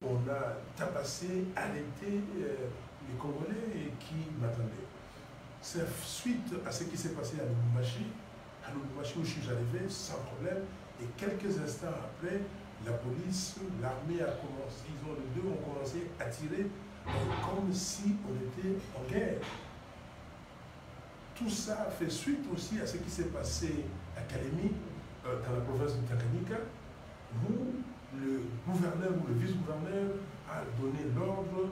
On a tabassé, arrêté les Congolais qui m'attendaient. C'est suite à ce qui s'est passé à Lubumbashi où je suis arrivé sans problème, et quelques instants après, la police, l'armée a commencé, les deux ont commencé à tirer comme si on était en guerre. Tout ça fait suite aussi à ce qui s'est passé à Kalemi, dans la province de Tanganyika, où le gouverneur ou le vice-gouverneur a donné l'ordre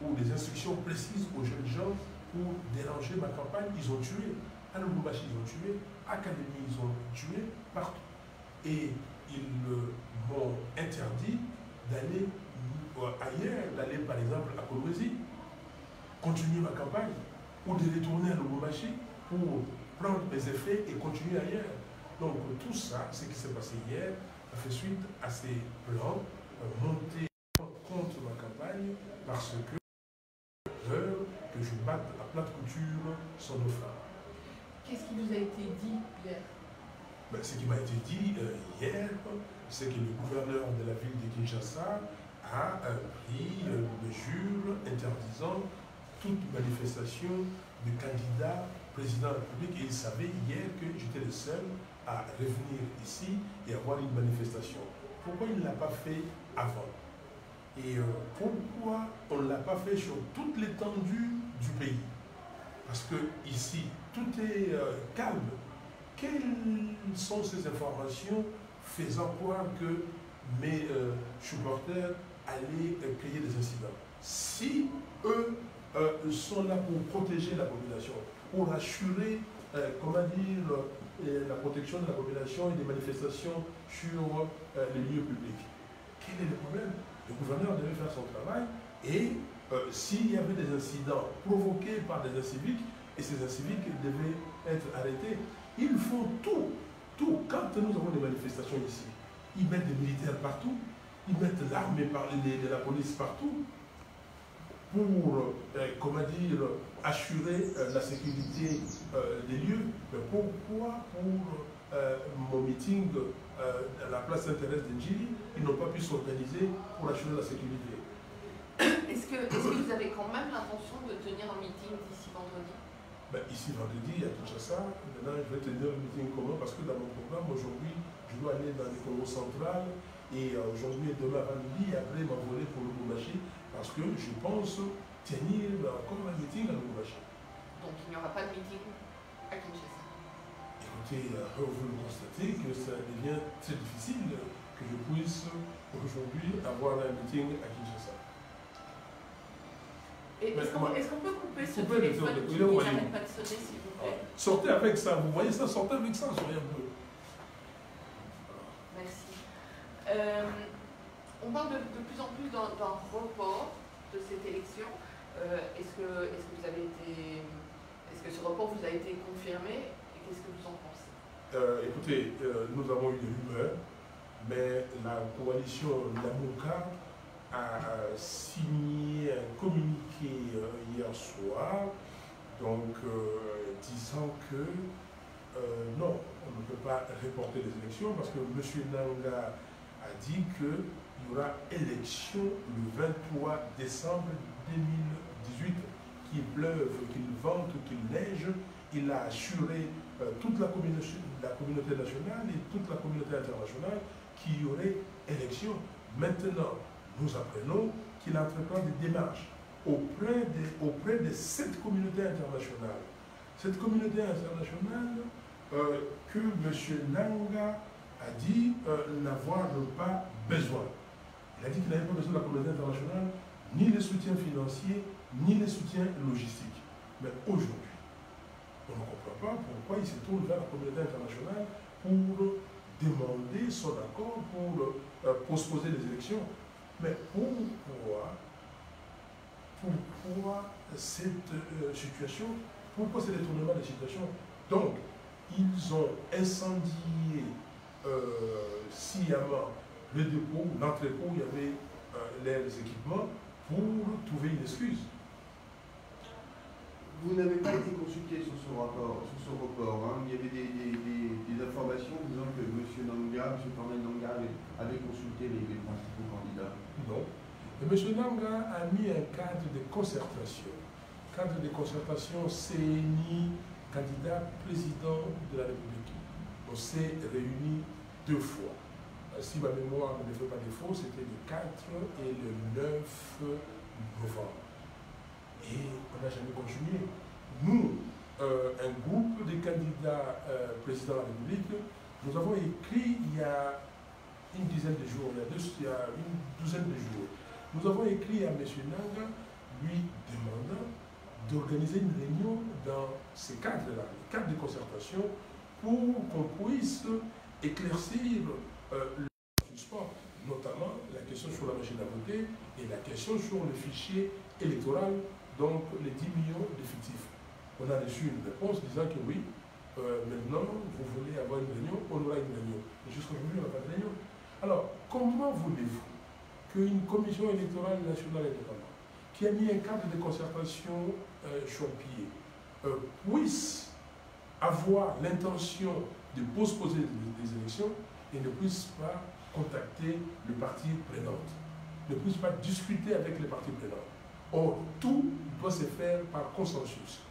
ou des instructions précises aux jeunes gens pour déranger ma campagne. Ils ont tué. À Lubumbashi, ils ont tué. À Kalemi, ils ont tué. Partout. Et ils m'ont interdit d'aller ailleurs, d'aller par exemple à Kolwezi, continuer ma campagne, ou de retourner à Lubumbashi pour prendre mes effets et continuer ailleurs. Donc tout ça, ce qui s'est passé hier, a fait suite à ces plans montés contre ma campagne parce que je batte à plate couture son naufrage. Qu'est-ce qui vous a été dit hier? Ce qui m'a été dit hier, c'est que le gouverneur de la ville de Kinshasa a pris une mesure interdisant toute manifestation de candidat président de la République, et il savait hier que j'étais le seul à revenir ici et avoir une manifestation. Pourquoi il ne l'a pas fait avant? Et pourquoi on ne l'a pas fait sur toute l'étendue du pays? Parce que ici, tout est calme. Quelles sont ces informations faisant croire que mes supporters allaient créer des incidents? Si eux sont là pour protéger la population, pour assurer, la protection de la population et des manifestations sur les lieux publics, quel est le problème? Le gouverneur devait faire son travail, et s'il y avait des incidents provoqués par des inciviques, et ces inciviques devaient être arrêtés. Ils font tout. Quand nous avons des manifestations ici, ils mettent des militaires partout, ils mettent l'armée, de la police partout, pour, assurer la sécurité des lieux. Mais pourquoi pour mon meeting à la place Sainte-Thérèse de Njili, ils n'ont pas pu s'organiser pour assurer la sécurité? Est-ce que vous avez quand même l'intention de tenir un meeting d'ici vendredi? Ici vendredi à Kinshasa, maintenant je vais tenir un meeting commun parce que dans mon programme aujourd'hui, je dois aller dans les Congo central, et aujourd'hui et demain avant midi, et après m'envoler pour le Lubumbashi, parce que je pense tenir encore un meeting à Lubumbashi. Donc il n'y aura pas de meeting à Kinshasa? Écoutez, vous le constatez que ça devient très difficile que je puisse aujourd'hui avoir un meeting à Kinshasa. Est-ce qu'on peut couper ce téléphone qui n'arrête pas de sonner, s'il vous plaît? Sortez avec ça, vous voyez ça, sortez avec ça, soyez un peu. Merci. On parle de plus en plus d'un report de cette élection. Est-ce que ce report vous a été confirmé, et qu'est-ce que vous en pensez? Écoutez, nous avons eu des rumeurs, mais la coalition Lamuka a signé un communiqué hier soir, donc disant que non, on ne peut pas reporter les élections parce que M. Nanga a dit qu'il y aura élection le 23 décembre 2018, qu'il pleuve, qu'il vente, qu'il neige. Il a assuré toute la communauté nationale et toute la communauté internationale qu'il y aurait élection. Maintenant, nous apprenons qu'il entreprend des démarches auprès de cette communauté internationale. Cette communauté internationale que M. Nanga a dit n'avoir pas besoin. Il a dit qu'il n'avait pas besoin de la communauté internationale, ni les soutiens financiers, ni les soutiens logistiques. Mais aujourd'hui, on ne comprend pas pourquoi il se tourne vers la communauté internationale pour demander son accord pour postposer les élections. Mais pourquoi cette situation? Pourquoi ce détournement de situation? Donc, ils ont incendié sciemment le dépôt, l'entrepôt où il y avait les équipements pour trouver une excuse. Vous n'avez pas été consulté sur ce report. Hein. Il y avait des informations disant que M. Nanga, M. Corneille Nanga avait consulté les principaux candidats. Non. Et M. Nanga a mis un cadre de concertation. Cadre de concertation CNI, candidat président de la République. On s'est réunis 2 fois. Si ma mémoire ne me fait pas défaut, c'était le 4 et le 9 novembre. Et on n'a jamais continué. Nous, un groupe de candidats présidents de la République, nous avons écrit il y a une dizaine de jours, il y a une douzaine de jours, nous avons écrit à M. Nanga, lui demandant d'organiser une réunion dans ces cadres-là, les cadres de concertation, pour qu'on puisse éclaircir le sport, notamment la question sur la machine à voter et la question sur le fichier électoral, donc les 10 millions d'effectifs. On a reçu une réponse disant que oui, maintenant vous voulez avoir une réunion, on aura une réunion. Mais jusqu'aujourd'hui, on n'a pas de réunion. Alors, comment voulez-vous qu'une commission électorale nationale indépendante, qui a mis un cadre de concertation sur pied, puisse avoir l'intention de postposer des élections et ne puisse pas contacter le parti prenant, ne puisse pas discuter avec les partis prenants? Or, tout doit se faire par consensus.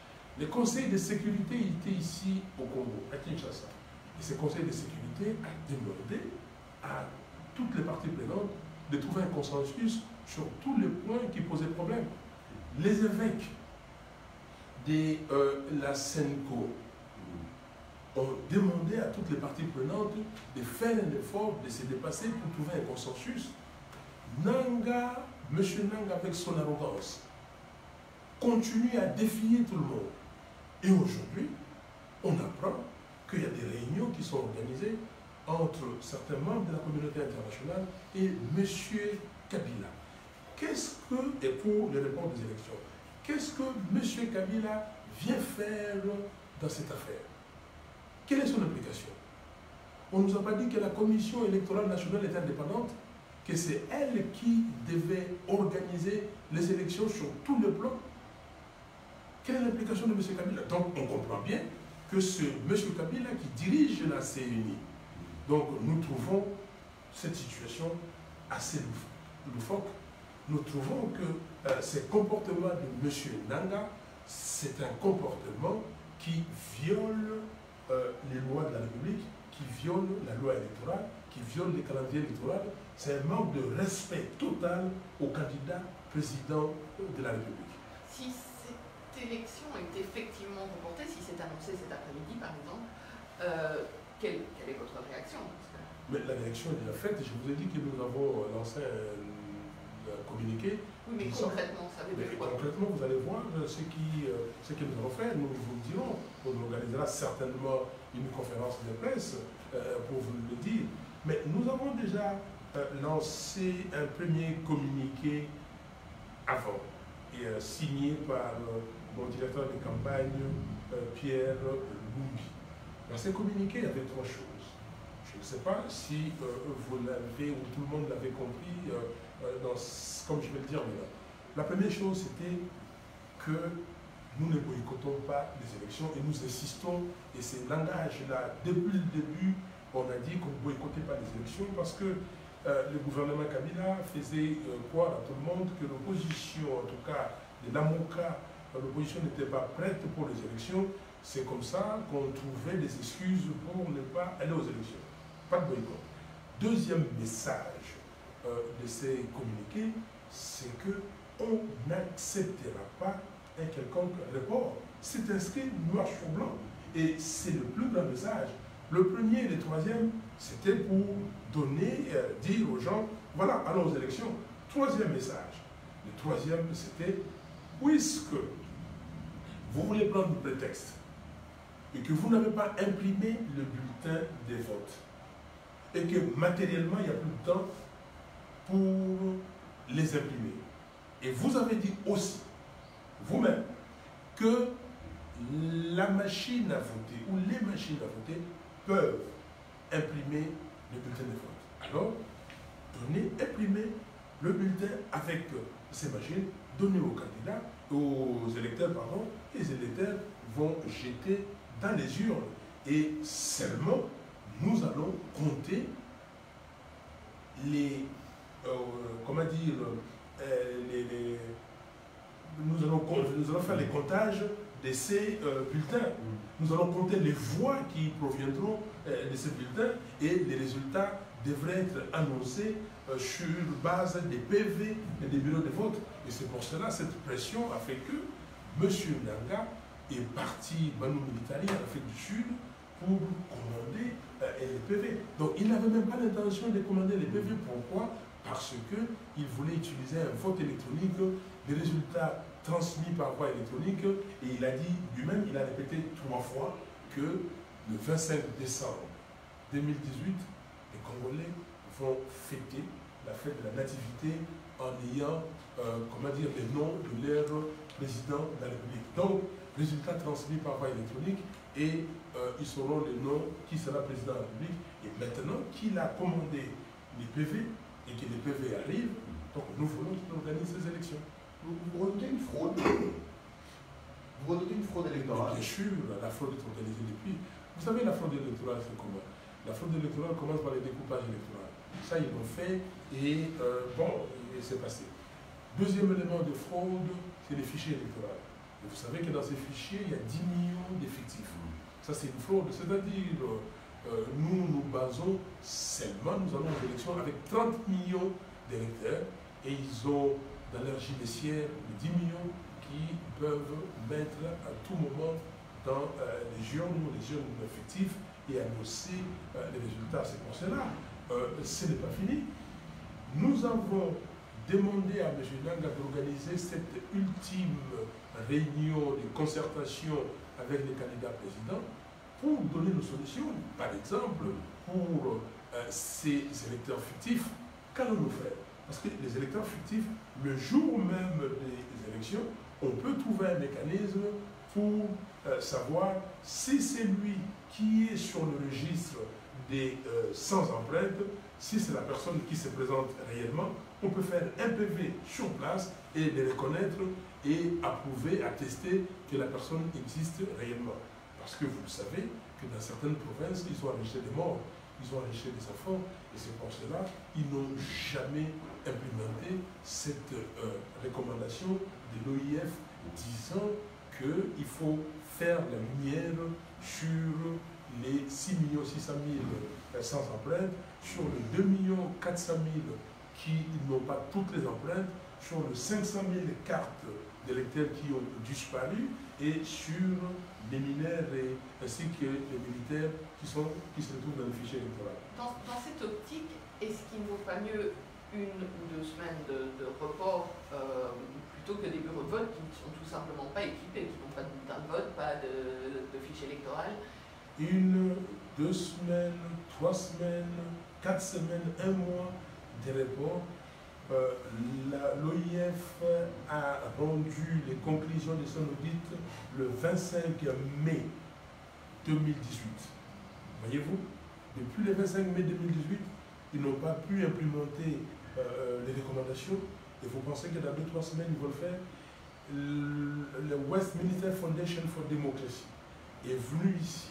Le Conseil de sécurité était ici au Congo, à Kinshasa. Et ce Conseil de sécurité a demandé à toutes les parties prenantes de trouver un consensus sur tous les points qui posaient problème. Les évêques de la SENCO ont demandé à toutes les parties prenantes de faire un effort, de se dépasser pour trouver un consensus. Nanga, M. Nanga, avec son arrogance, continue à défier tout le monde. Et aujourd'hui, on apprend qu'il y a des réunions qui sont organisées entre certains membres de la communauté internationale et M. Kabila. Qu'est-ce que, et pour les réponses des élections, qu'est-ce que M. Kabila vient faire dans cette affaire? Quelle est son implication? On ne nous a pas dit que la Commission électorale nationale est indépendante, que c'est elle qui devait organiser les élections sur tous les plans. Quelle est l'implication de M. Kabila? Donc on comprend bien que c'est M. Kabila qui dirige la CNI. Donc nous trouvons cette situation assez loufoque. Nous trouvons que ce comportement de M. Nanga, c'est un comportement qui viole les lois de la République, qui viole la loi électorale, qui viole les calendriers électoraux. C'est un manque de respect total au candidat président de la République. Si cette élection est effectivement reportée, si c'est annoncé cet après-midi par exemple, quelle est votre réaction? Mais la réaction est déjà faite. Je vous ai dit que nous avons lancé un communiqué. Oui, mais concrètement, ça veut dire quoi? Concrètement, vous allez voir ce que nous allons faire. Nous vous le dirons. On organisera certainement une conférence de presse pour vous le dire. Mais nous avons déjà lancé un premier communiqué avant, et signé par mon directeur de campagne, Pierre Lumbi. Dans ce communiqué, il y avait 3 choses. Je ne sais pas si vous l'avez ou tout le monde l'avait compris, comme je vais le dire maintenant. La première chose, c'était que nous ne boycottons pas les élections et nous insistons, et c'est langage-là, depuis le début, on a dit qu'on ne boycottait pas les élections parce que le gouvernement Kabila faisait croire à tout le monde que l'opposition, en tout cas de l'AMOCA, l'opposition n'était pas prête pour les élections. C'est comme ça qu'on trouvait des excuses pour ne pas aller aux élections. Pas de boycott. Deuxième message de ces communiqués, c'est qu'on n'acceptera pas un quelconque report. C'est inscrit noir sur blanc. Et c'est le plus grand message. Le premier et le troisième, c'était pour donner, dire aux gens, voilà, allons aux élections. Troisième message. Le troisième, c'était, puisque vous voulez prendre le prétexte et que vous n'avez pas imprimé le bulletin des votes, et que matériellement, il n'y a plus de temps pour les imprimer. Et vous avez dit aussi, vous-même, que la machine à voter ou les machines à voter peuvent imprimer le bulletin de vote. Alors, imprimez le bulletin avec ces machines, donnez aux candidats, aux électeurs, pardon, et les électeurs vont jeter dans les urnes. Et seulement, nous allons compter les, nous allons faire les comptages de ces bulletins. Nous allons compter les voix qui proviendront de ces bulletins et les résultats devraient être annoncés sur base des PV et des bureaux de vote. Et c'est pour cela cette pression a fait que M. Nanga est parti Banou Militari en Afrique du Sud pour commander les PV. Donc il n'avait même pas l'intention de commander les PV. Pourquoi? Parce qu'il voulait utiliser un vote électronique, des résultats transmis par voie électronique, et il a dit lui-même, il a répété 3 fois que le 25 décembre 2018, les Congolais vont fêter la fête de la nativité en ayant, comment dire, les noms de leur président de la République. Donc, résultats transmis par voie électronique, et ils sauront les noms qui sera président de la République. Et maintenant qu'il a commandé les PV, et que les PV arrivent, donc nous voulons qu'il organise ces élections. Vous redoutez une fraude? Vous redoutez une fraude électorale? Bien sûr, la fraude est organisée depuis. Vous savez, la fraude électorale, c'est comment? La fraude électorale commence par les découpages électoraux. Ça, ils l'ont fait, et bon, c'est passé. Deuxième élément de fraude, c'est les fichiers électoraux. Et vous savez que dans ces fichiers, il y a 10 millions d'effectifs. Ça, c'est une fraude. C'est-à-dire, nous nous basons seulement, nous allons aux élections avec 30 millions d'électeurs, et ils ont dans leur judiciaire les 10 millions qui peuvent mettre à tout moment dans les jeunes effectifs et annoncer les résultats. C'est pour cela, ce n'est pas fini. Nous avons demandé à M. Nanga d'organiser cette ultime réunion de concertation avec les candidats présidents pour donner nos solutions. Par exemple, pour ces électeurs fictifs, qu'allons-nous faire? Parce que les électeurs fictifs, le jour même des élections, on peut trouver un mécanisme pour savoir si c'est lui qui est sur le registre des sans empreintes, si c'est la personne qui se présente réellement, on peut faire un PV sur place et les reconnaître et approuver, attester que la personne existe réellement. Parce que vous le savez que dans certaines provinces, ils ont enregistré des morts, ils ont enregistré des enfants, et c'est pour cela qu'ils n'ont jamais implémenté cette recommandation de l'OIF disant qu'il faut faire la lumière sur les 6 600 000 sans empreintes, sur les 2 400 000 qui n'ont pas toutes les empreintes, sur les 500 000 cartes d'électeurs qui ont disparu, et sur les mineurs ainsi que les militaires qui se retrouvent dans le fichier électoral. Dans cette optique, est-ce qu'il ne vaut pas mieux 1 ou 2 semaines de report plutôt que des bureaux de vote qui ne sont tout simplement pas équipés, qui n'ont pas de bulletin de vote, pas de fichier électoral? 1, 2 semaines, 3 semaines, 4 semaines, 1 mois de report. L'OIF a rendu les conclusions de son audit le 25 mai 2018. Voyez-vous, depuis le 25 mai 2018, ils n'ont pas pu implémenter les recommandations. Et vous pensez que dans 2-3 semaines, ils vont le faire? Le Westminster Foundation for Democracy est venu ici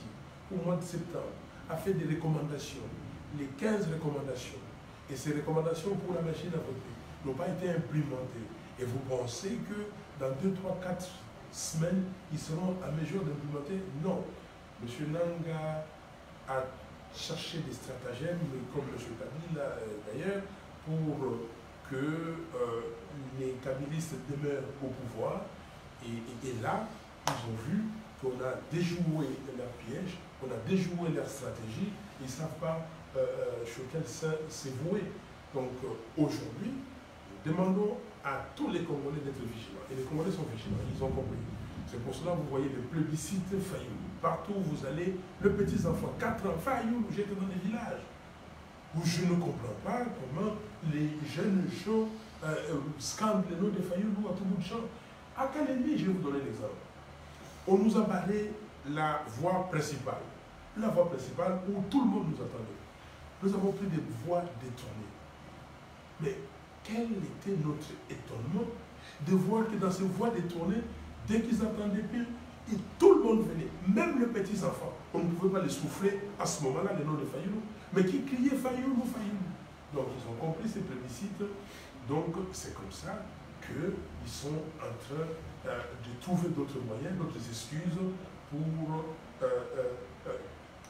au mois de septembre, a fait des recommandations, les 15 recommandations. Et ces recommandations pour la machine à voter n'ont pas été implémentées. Et vous pensez que dans 2, 3, 4 semaines, ils seront à mesure d'implémenter? Non. M. Nanga a cherché des stratagèmes, comme M. Kabila d'ailleurs, pour que les kabylistes demeurent au pouvoir. Et là, ils ont vu qu'on a déjoué leur piège, on a déjoué leur stratégie, ils ne savent pas sur quel sein c'est voué. Donc aujourd'hui, nous demandons à tous les Congolais d'être vigilants. Et les Congolais sont vigilants, ils ont compris. C'est pour cela que vous voyez le plébiscite Fayoulou. Partout où vous allez, le petit enfant, 4 ans, Fayoulou, j'étais dans les villages. Où je ne comprends pas comment les jeunes gens scandent le nom de Fayoulou à tout bout de champ. À Kalemi, je vais vous donner l'exemple. On nous a barré la voie principale. La voie principale où tout le monde nous attendait. Nous avons pris des voies détournées. Mais quel était notre étonnement de voir que dans ces voies détournées, dès qu'ils attendaient pile, et tout le monde venait, même les petits enfants. On ne pouvait pas les souffler à ce moment-là, le nom de Fayoulou, mais qui criaient Fayoulou, Fayoulou. Donc ils ont compris ces plébiscites Donc c'est comme ça qu'ils sont en train de trouver d'autres moyens, d'autres excuses pour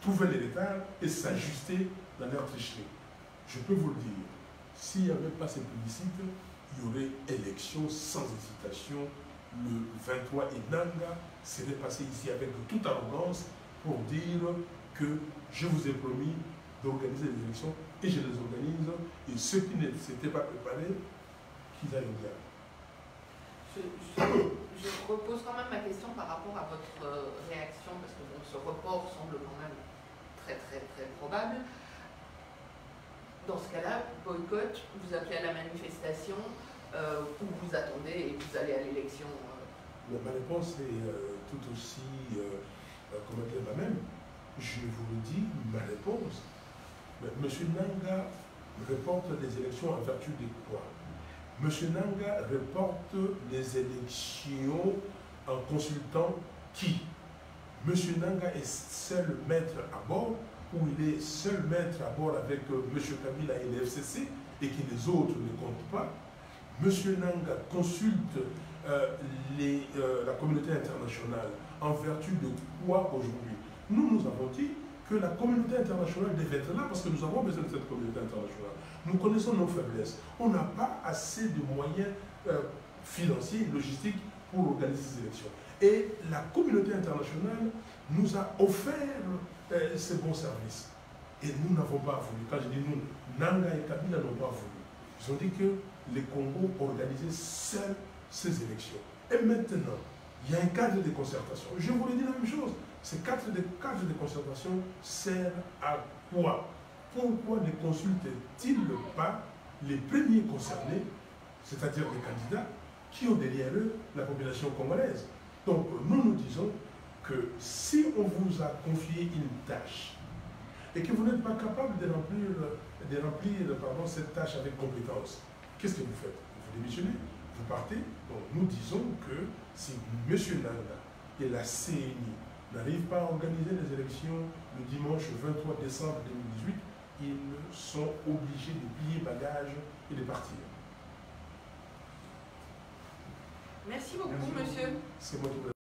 trouver les retards et s'ajuster dans leur tricherie. Je peux vous le dire, s'il n'y avait pas ces plébiscites, il y aurait élection sans hésitation le 23 et Nanga serait passé ici avec toute arrogance pour dire que je vous ai promis d'organiser les élections et je les organise, et ceux qui ne s'étaient pas préparés, qu'ils aillent au diable. Je repose quand même ma question par rapport à votre réaction, parce que bon, ce report semble quand même très probable. Dans ce cas-là, boycott, vous appelez à la manifestation, ou vous attendez et vous allez à l'élection. Ma réponse est tout aussi, comment dire, la même. Je vous le dis, ma réponse. M. Nanga reporte les élections en vertu de quoi? M. Nanga reporte les élections en consultant qui? M. Nanga est seul maître à bord, ou il est seul maître à bord avec M. Kabila et le FCC, et que les autres ne comptent pas. M. Nanga consulte la communauté internationale en vertu de quoi aujourd'hui? Nous avons dit que la communauté internationale devait être là parce que nous avons besoin de cette communauté internationale. Nous connaissons nos faiblesses. On n'a pas assez de moyens financiers et logistiques pour organiser ces élections. Et la communauté internationale nous a offert ces bons services. Et nous n'avons pas voulu. Quand je dis nous, Nanga et Kabila n'ont pas voulu. Ils ont dit que les Congos organisaient seuls ces élections. Et maintenant, il y a un cadre de concertation. Je vous dis la même chose. Ce cadre de concertation sert à quoi? Pourquoi ne consultent-ils pas les premiers concernés, c'est-à-dire les candidats, qui ont derrière eux la population congolaise? Donc nous disons que si on vous a confié une tâche et que vous n'êtes pas capable de remplir cette tâche avec compétence, qu'est-ce que vous faites? Vous démissionnez, vous partez. Donc nous disons que si M. Nanga et la CENI n'arrivent pas à organiser les élections le dimanche 23 décembre 2018, ils sont obligés de plier bagages et de partir. Merci beaucoup, monsieur. C'est moi qui